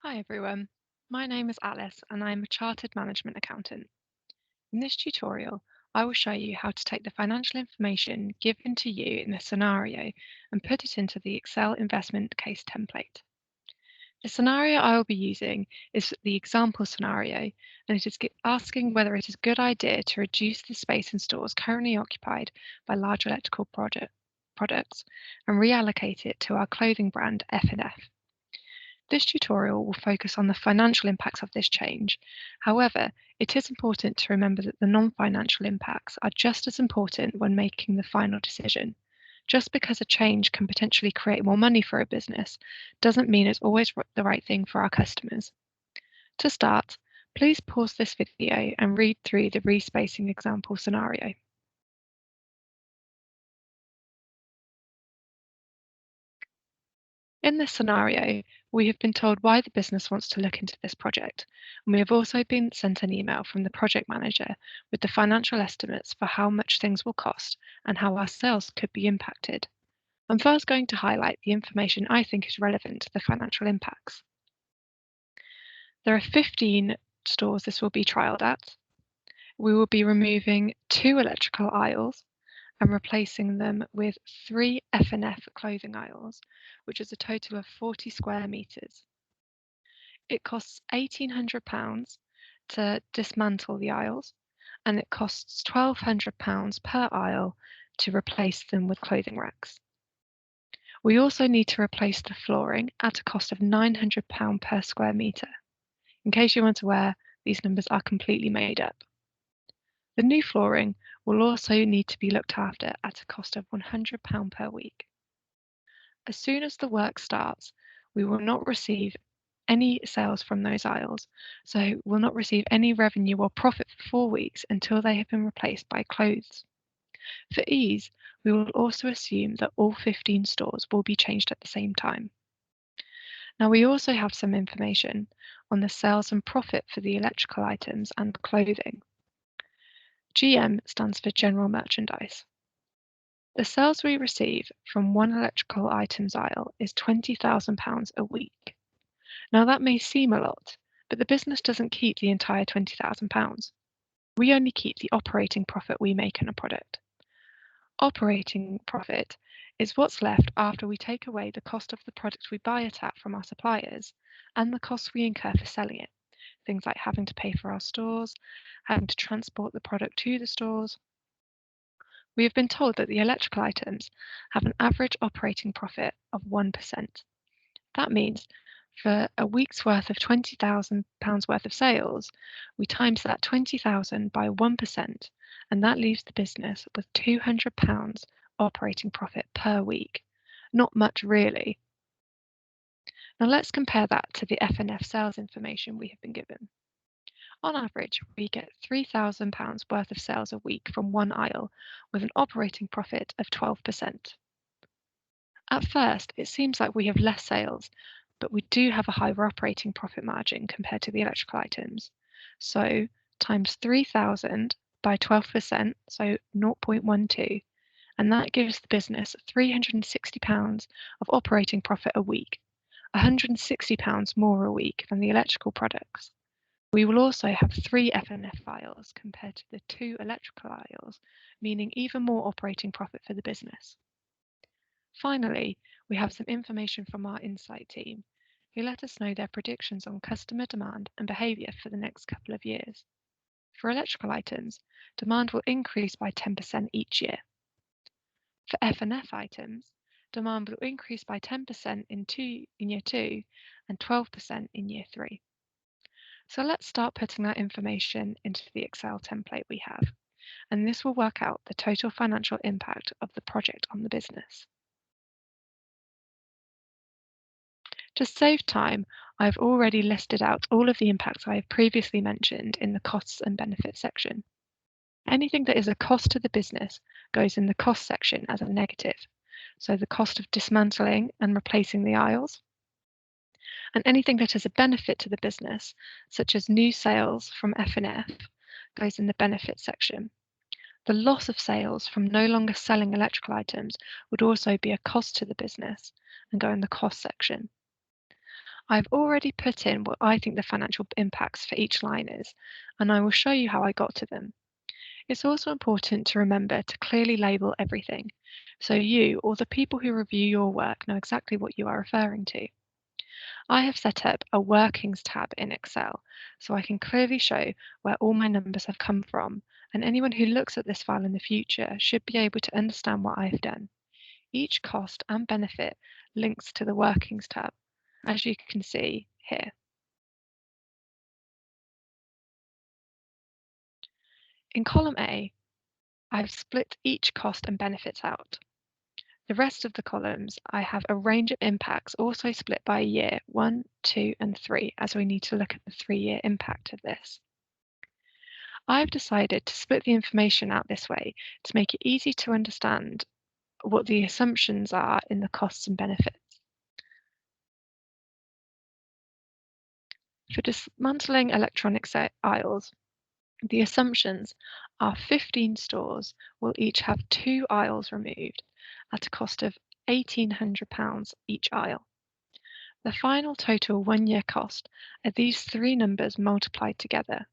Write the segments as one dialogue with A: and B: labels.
A: Hi everyone, my name is Alice and I am a Chartered Management Accountant. In this tutorial, I will show you how to take the financial information given to you in a scenario and put it into the Excel investment case template. The scenario I will be using is the example scenario, and it is asking whether it is a good idea to reduce the space in stores currently occupied by large electrical products and reallocate it to our clothing brand F&F. This tutorial will focus on the financial impacts of this change. However, it is important to remember that the non-financial impacts are just as important when making the final decision. Just because a change can potentially create more money for a business doesn't mean it's always the right thing for our customers. To start, please pause this video and read through the respacing example scenario. In this scenario, we have been told why the business wants to look into this project, and we have also been sent an email from the project manager with the financial estimates for how much things will cost and how our sales could be impacted. I'm first going to highlight the information I think is relevant to the financial impacts. There are 15 stores this will be trialled at. We will be removing 2 electrical aisles and replacing them with 3 F&F clothing aisles, which is a total of 40 square metres. It costs £1,800 to dismantle the aisles, and it costs £1,200 per aisle to replace them with clothing racks. We also need to replace the flooring at a cost of £900 per square metre. In case you weren't aware, these numbers are completely made up. The new flooring will also need to be looked after at a cost of £100 per week. As soon as the work starts, we will not receive any sales from those aisles, so we'll not receive any revenue or profit for 4 weeks until they have been replaced by clothes. For ease, we will also assume that all 15 stores will be changed at the same time. Now, we also have some information on the sales and profit for the electrical items and clothing. GM stands for General Merchandise. The sales we receive from one electrical items aisle is £20,000 a week. Now that may seem a lot, but the business doesn't keep the entire £20,000. We only keep the operating profit we make in a product. Operating profit is what's left after we take away the cost of the product we buy it at from our suppliers and the costs we incur for selling it. Things like having to pay for our stores, having to transport the product to the stores. We have been told that the electrical items have an average operating profit of 1%. That means for a week's worth of £20,000 worth of sales, we times that 20,000 by 1%, and that leaves the business with £200 operating profit per week. Not much really. Now let's compare that to the F&F sales information we have been given. On average, we get £3,000 worth of sales a week from one aisle with an operating profit of 12%. At first, it seems like we have less sales, but we do have a higher operating profit margin compared to the electrical items. So times 3,000 by 12%, so 0.12, and that gives the business £360 of operating profit a week, £160 more a week than the electrical products. We will also have 3 F&F aisles compared to the 2 electrical aisles, meaning even more operating profit for the business. Finally, we have some information from our insight team, who let us know their predictions on customer demand and behaviour for the next couple of years. For electrical items, demand will increase by 10% each year. For F&F items, demand will increase by 10% in year 2 and 12% in year 3. So let's start putting that information into the Excel template we have, and this will work out the total financial impact of the project on the business. To save time, I've already listed out all of the impacts I have previously mentioned in the costs and benefits section. Anything that is a cost to the business goes in the cost section as a negative, so the cost of dismantling and replacing the aisles. And anything that is a benefit to the business, such as new sales from F&F, goes in the benefits section. The loss of sales from no longer selling electrical items would also be a cost to the business and go in the cost section. I've already put in what I think the financial impacts for each line is, and I will show you how I got to them. It's also important to remember to clearly label everything, so you or the people who review your work know exactly what you are referring to. I have set up a Workings tab in Excel, so I can clearly show where all my numbers have come from, and anyone who looks at this file in the future should be able to understand what I have done. Each cost and benefit links to the Workings tab, as you can see here. In column A, I've split each cost and benefits out. The rest of the columns, I have a range of impacts also split by year 1, 2, and 3, as we need to look at the 3-year impact of this. I've decided to split the information out this way to make it easy to understand what the assumptions are in the costs and benefits. For dismantling electronic aisles, the assumptions are 15 stores will each have 2 aisles removed at a cost of £1,800 each aisle. The final total 1-year cost are these 3 numbers multiplied together.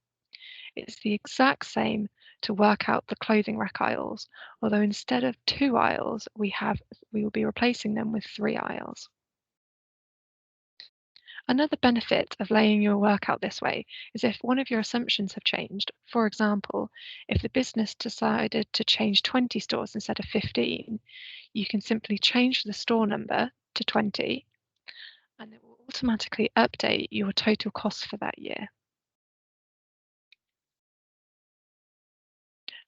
A: It's the exact same to work out the clothing rack aisles, although instead of 2 aisles, we will be replacing them with 3 aisles. Another benefit of laying your work out this way is if one of your assumptions have changed. For example, if the business decided to change 20 stores instead of 15, you can simply change the store number to 20 and it will automatically update your total cost for that year.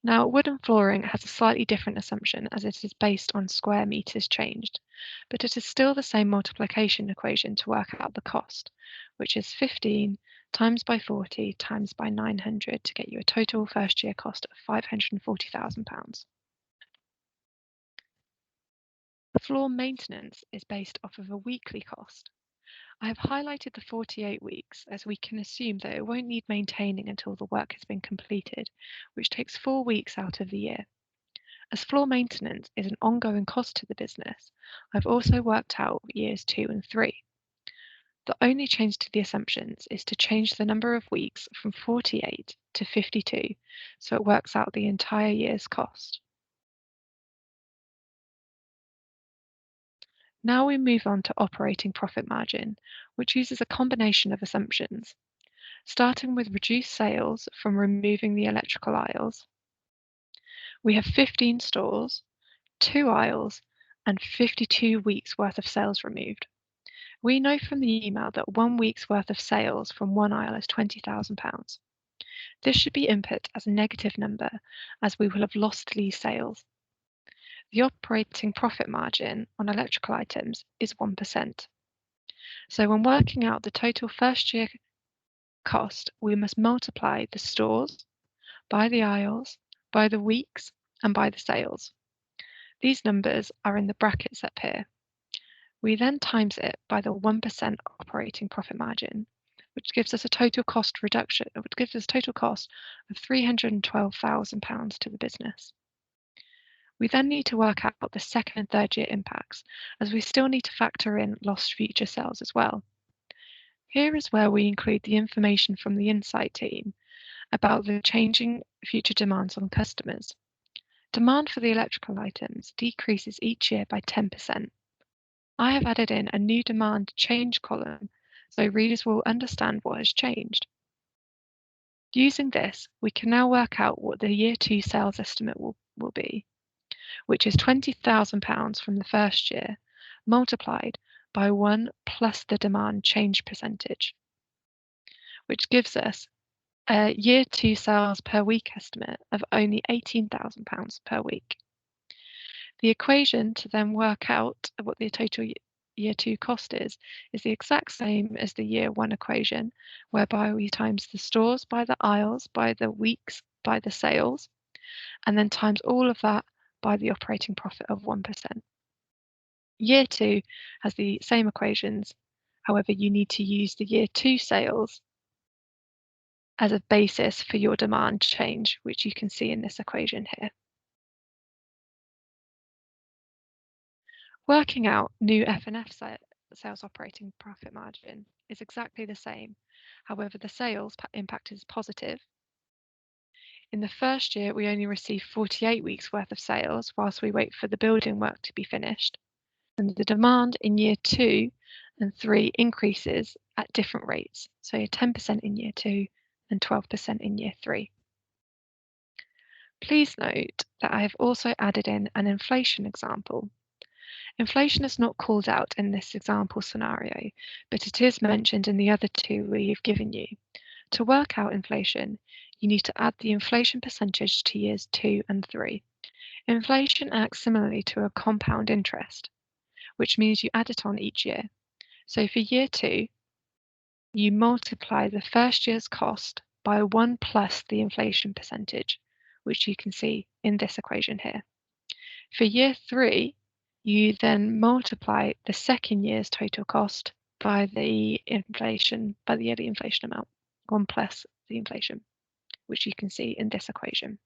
A: Now, wooden flooring has a slightly different assumption as it is based on square meters changed, but it is still the same multiplication equation to work out the cost, which is 15 times by 40 times by 900 to get you a total first year cost of £540,000. Floor maintenance is based off of a weekly cost. I have highlighted the 48 weeks as we can assume that it won't need maintaining until the work has been completed, which takes 4 weeks out of the year. As floor maintenance is an ongoing cost to the business, I've also worked out years 2 and 3. The only change to the assumptions is to change the number of weeks from 48 to 52, so it works out the entire year's cost. Now we move on to operating profit margin, which uses a combination of assumptions, starting with reduced sales from removing the electrical aisles. We have 15 stores, 2 aisles, and 52 weeks worth of sales removed. We know from the email that 1 week's worth of sales from one aisle is £20,000. This should be input as a negative number as we will have lost these sales. The operating profit margin on electrical items is 1%. So when working out the total first year cost, we must multiply the stores by the aisles, by the weeks, and by the sales. These numbers are in the brackets up here. We then times it by the 1% operating profit margin, which gives us a total cost reduction, which gives us a total cost of £312,000 to the business. We then need to work out the second and third year impacts, as we still need to factor in lost future sales as well. Here is where we include the information from the Insight team about the changing future demands on customers. Demand for the electrical items decreases each year by 10%. I have added in a new demand change column so readers will understand what has changed. Using this, we can now work out what the year 2 sales estimate will be, which is £20,000 from the first year, multiplied by 1 plus the demand change percentage, which gives us a year 2 sales per week estimate of only £18,000 per week. The equation to then work out what the total year 2 cost is the exact same as the year 1 equation, whereby we times the stores by the aisles, by the weeks, by the sales, and then times all of that by the operating profit of 1%. Year 2 has the same equations, however, you need to use the year 2 sales as a basis for your demand change, which you can see in this equation here. Working out new F&F sales operating profit margin is exactly the same. However, the sales impact is positive. In the first year, we only receive 48 weeks worth of sales whilst we wait for the building work to be finished. And the demand in year 2 and 3 increases at different rates. So 10% in year 2 and 12% in year 3. Please note that I have also added in an inflation example. Inflation is not called out in this example scenario, but it is mentioned in the other two we've given you. To work out inflation, you need to add the inflation percentage to years 2 and 3. Inflation acts similarly to a compound interest, which means you add it on each year. So for year 2, you multiply the first year's cost by 1 plus the inflation percentage, which you can see in this equation here. For year 3, you then multiply the second year's total cost by the yearly inflation amount, 1 plus the inflation, which you can see in this equation.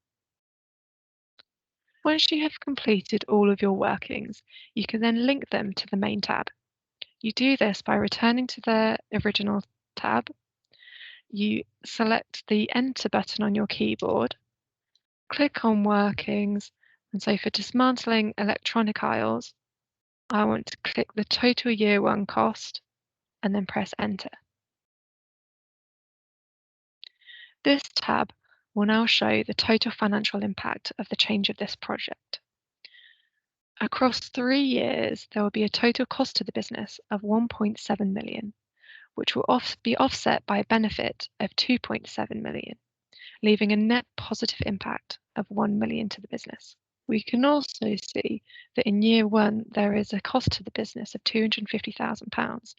A: Once you have completed all of your workings, you can then link them to the main tab. You do this by returning to the original tab. You select the Enter button on your keyboard, click on Workings, and so for dismantling electronic aisles, I want to click the total year 1 cost and then press Enter. This tab will now show the total financial impact of the change of this project. Across 3 years, there will be a total cost to the business of 1.7 million, which will be offset by a benefit of 2.7 million, leaving a net positive impact of 1 million to the business. We can also see that in year 1, there is a cost to the business of £250,000.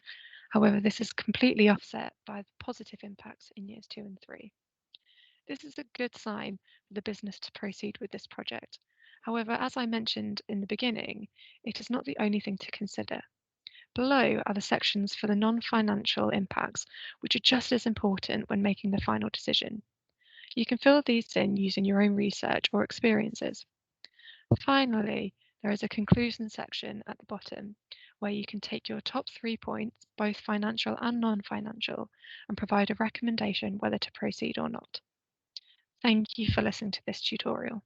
A: However, this is completely offset by the positive impacts in years 2 and 3. This is a good sign for the business to proceed with this project. However, as I mentioned in the beginning, it is not the only thing to consider. Below are the sections for the non-financial impacts, which are just as important when making the final decision. You can fill these in using your own research or experiences. Finally, there is a conclusion section at the bottom where you can take your top 3 points, both financial and non-financial, and provide a recommendation whether to proceed or not. Thank you for listening to this tutorial.